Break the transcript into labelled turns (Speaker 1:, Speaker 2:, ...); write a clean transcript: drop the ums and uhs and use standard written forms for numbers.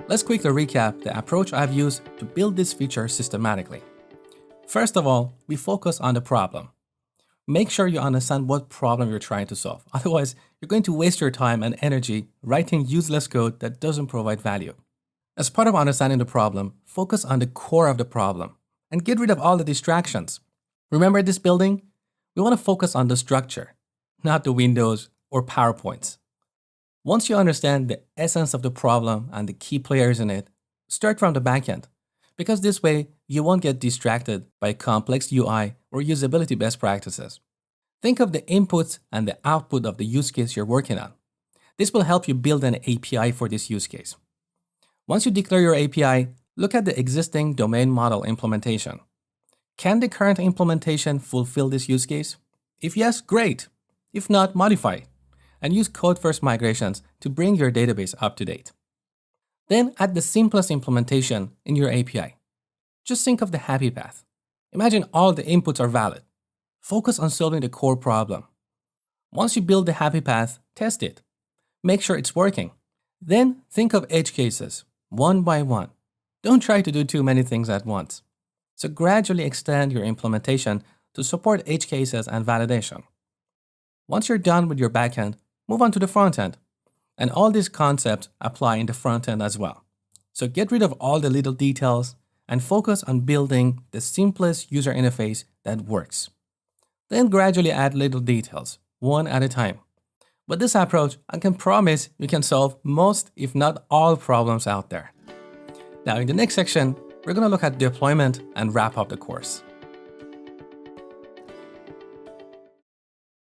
Speaker 1: Let's quickly recap the approach I've used to build this feature systematically. First of all, we focus on the problem. Make sure you understand what problem you're trying to solve. Otherwise, you're going to waste your time and energy writing useless code that doesn't provide value. As part of understanding the problem, focus on the core of the problem and get rid of all the distractions. Remember this building? We want to focus on the structure, not the windows or PowerPoints. Once you understand the essence of the problem and the key players in it, start from the backend, because this way you won't get distracted by complex UI or usability best practices. Think of the inputs and the output of the use case you're working on. This will help you build an API for this use case. Once you declare your API, look at the existing domain model implementation. Can the current implementation fulfill this use case? If yes, great. If not, modify, and use code-first migrations to bring your database up to date. Then add the simplest implementation in your API. Just think of the happy path. Imagine all the inputs are valid. Focus on solving the core problem. Once you build the happy path, test it. Make sure it's working. Then think of edge cases, one by one. Don't try to do too many things at once. So gradually extend your implementation to support edge cases and validation. Once you're done with your backend, move on to the front end. And all these concepts apply in the front end as well. So get rid of all the little details and focus on building the simplest user interface that works. Then gradually add little details, one at a time. With this approach, I can promise you can solve most, if not all, problems out there. Now in the next section, we're going to look at deployment and wrap up the course.